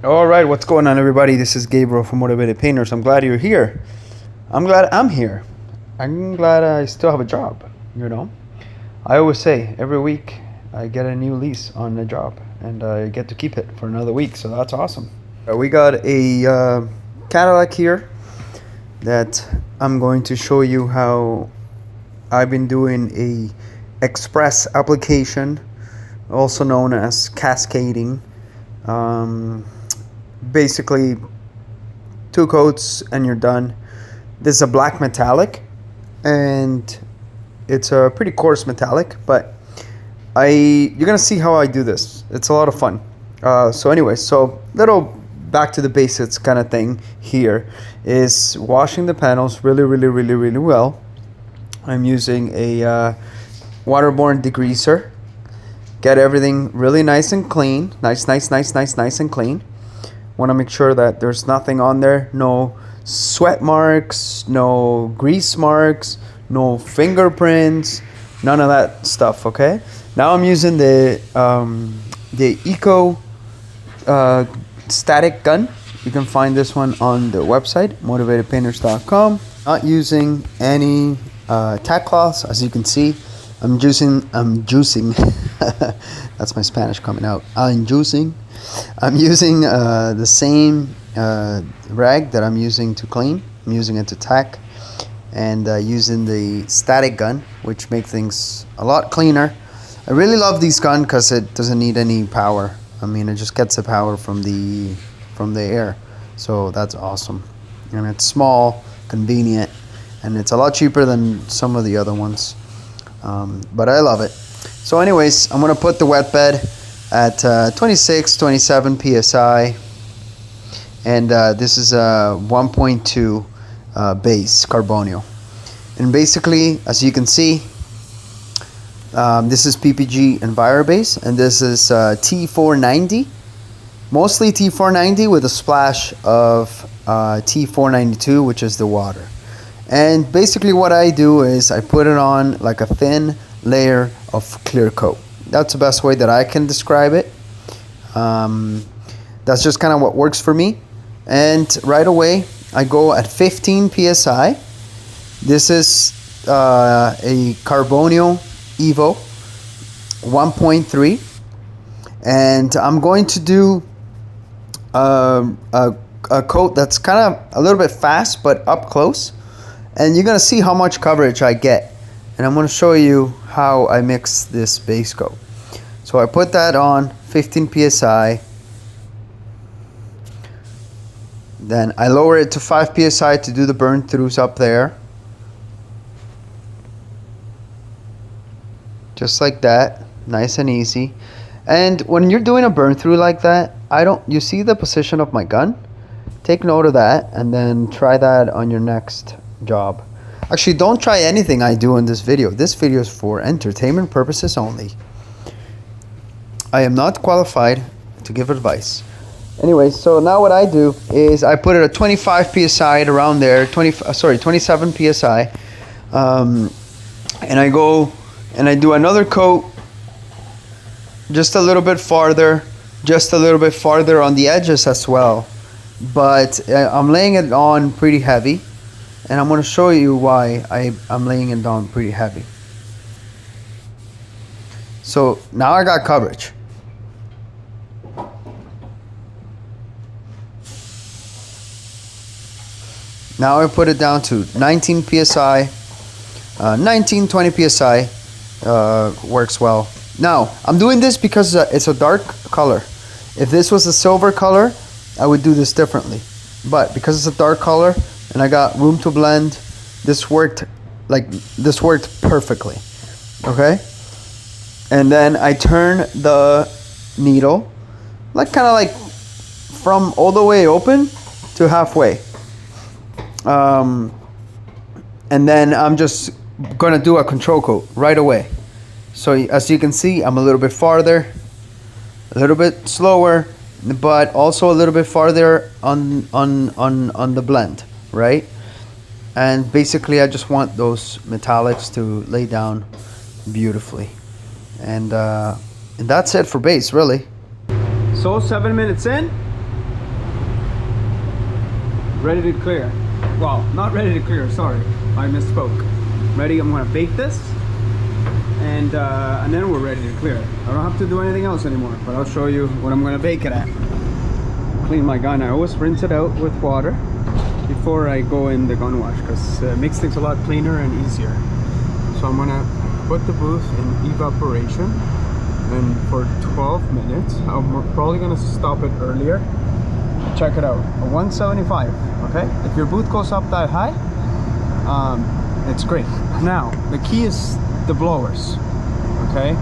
All right, what's going on, everybody? This is Gabriel from Motivated Painters. I'm glad you're here. I'm glad I'm here. I'm glad I still have a job, you know. I always say every week I get a new lease on the job and I get to keep it for another week, so that's awesome. We got a Cadillac here that I'm going to show you how I've been doing a express application, also known as cascading. Basically 2 coats and you're done. This is a black metallic and it's a pretty coarse metallic, but you're gonna see how I do this. It's a lot of fun. So anyway, so little back to the basics kind of thing here is washing the panels really well. I'm using a waterborne degreaser. Get everything really nice and clean. Nice and clean. Want to make sure that there's nothing on there. No sweat marks, no grease marks, no fingerprints, none of that stuff, okay? Now I'm using the Eco static gun. You can find this one on the website, motivatedpainters.com. Not using any tack cloths, as you can see. I'm juicing. That's my Spanish coming out. I'm using the same rag that I'm using to clean. I'm using it to tack, and using the static gun, which makes things a lot cleaner. I really love these guns because it doesn't need any power. I mean, it just gets the power from the air, so that's awesome. And it's small, convenient, and it's a lot cheaper than some of the other ones. But I love it. So anyways, I'm gonna put the wet bed at 26, 27 psi, and this is a 1.2 base Carbonio. And basically, as you can see, this is PPG EnviroBase, and this is T490, mostly T490 with a splash of T492, which is the water. And basically what I do is I put it on like a thin layer of clear coat. That's the best way that I can describe it. That's just kind of what works for me. And right away I go at 15 psi. This is a Carbonio Evo 1.3, and I'm going to do a coat that's kind of a little bit fast but up close. And you're going to see how much coverage I get. And I'm going to show you how I mix this base coat. So I put that on 15 psi. Then I lower it to 5 psi to do the burn throughs up there. Just like that. Nice and easy. And when you're doing a burn through like that, you see the position of my gun? Take note of that and then try that on your next job. Actually, don't try anything I do in this video. This video is for entertainment purposes only. I am not qualified to give advice. Anyway, so now what I do is I put it at 25 psi at around there, 27 psi, and I go and I do another coat just a little bit farther on the edges as well. But I'm laying it on pretty heavy. And I'm going to show you why I'm laying it down pretty heavy. So now I got coverage. Now I put it down to 19 psi. 19, 20 psi works well. Now I'm doing this because it's a dark color. If this was a silver color, I would do this differently. But because it's a dark color, and I got room to blend, this worked perfectly. Okay? And then I turn the needle kind of from all the way open to halfway. And then I'm just gonna do a control coat right away. So as you can see, I'm a little bit farther, a little bit slower, but also a little bit farther on the blend. Right? And basically I just want those metallics to lay down beautifully. And that's it for base, really. So 7 minutes in, ready to clear. Well, not ready to clear, sorry, I misspoke. Ready, I'm gonna bake this, and then we're ready to clear it. I don't have to do anything else anymore, but I'll show you what I'm gonna bake it at. Clean my gun. I always rinse it out with water before I go in the gun wash, because it makes things a lot cleaner and easier. So I'm gonna put the booth in evaporation, and for 12 minutes. I'm probably gonna stop it earlier. Check it out, a 175. Okay, if your booth goes up that high, it's great. Now the key is the blowers. Okay,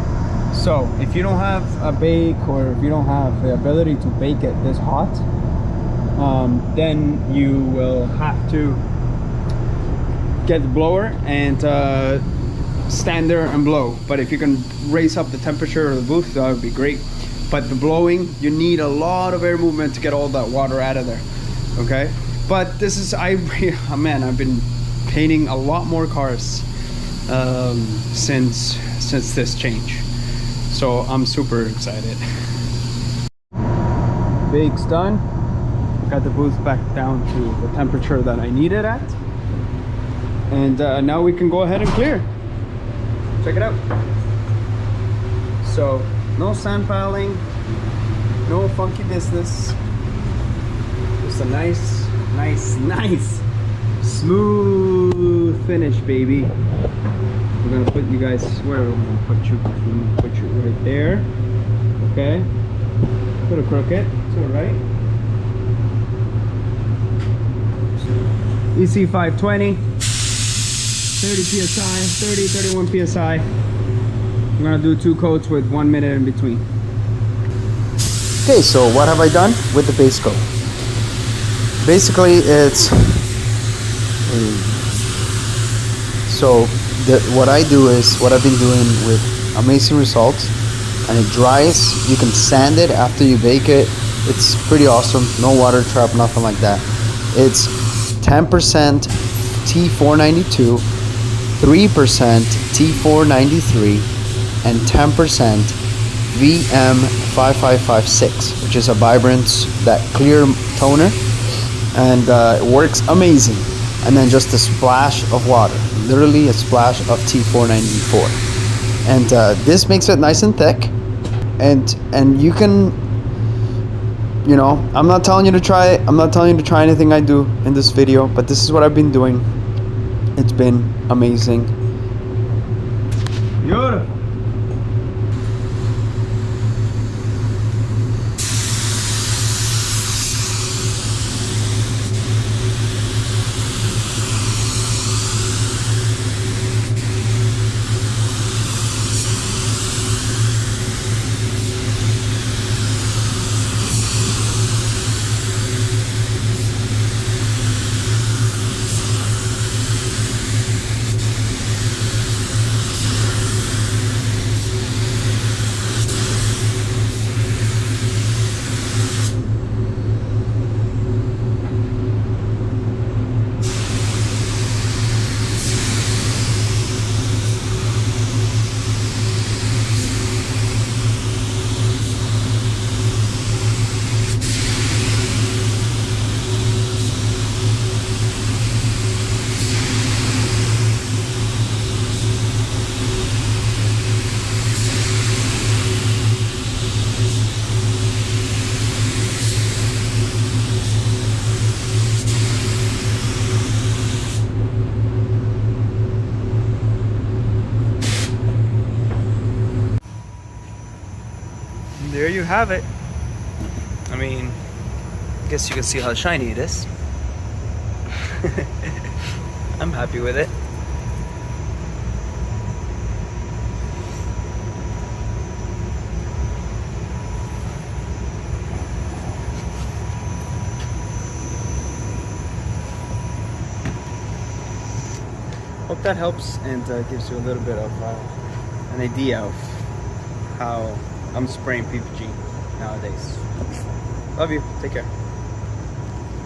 so if you don't have a bake, or if you don't have the ability to bake it this hot, then you will have to get the blower and stand there and blow. But if you can raise up the temperature of the booth, that would be great. But the blowing, you need a lot of air movement to get all that water out of there. Okay, but this is, man, I've been painting a lot more cars since this change, so I'm super excited. Bake's done. Got the booth back down to the temperature that I need it at, and now we can go ahead and clear. Check it out. So no sand piling, no funky business, just a nice smooth finish, baby. We're gonna put you guys, where we're gonna put you? We're gonna put you right there. Okay, a little crooked, it's all right. EC 520, 30 psi, 31 psi. I'm gonna do 2 coats with 1 minute in between. Okay, so what have I done with the base coat? Basically, it's what I do is what I've been doing with amazing results, and it dries. You can sand it after you bake it. It's pretty awesome. No water trap, nothing like that. It's 10% T492, 3% T493, and 10% VM5556, which is a Vibrance, that clear toner, and it works amazing. And then just a splash of water, literally a splash of T494, and this makes it nice and thick. And you can, you know, I'm not telling you to try it. I'm not telling you to try anything I do in this video, but this is what I've been doing. It's been amazing. Beautiful. There you have it. I mean, I guess you can see how shiny it is. I'm happy with it. Hope that helps and gives you a little bit of an idea of how I'm spraying PPG nowadays. Love you. Take care.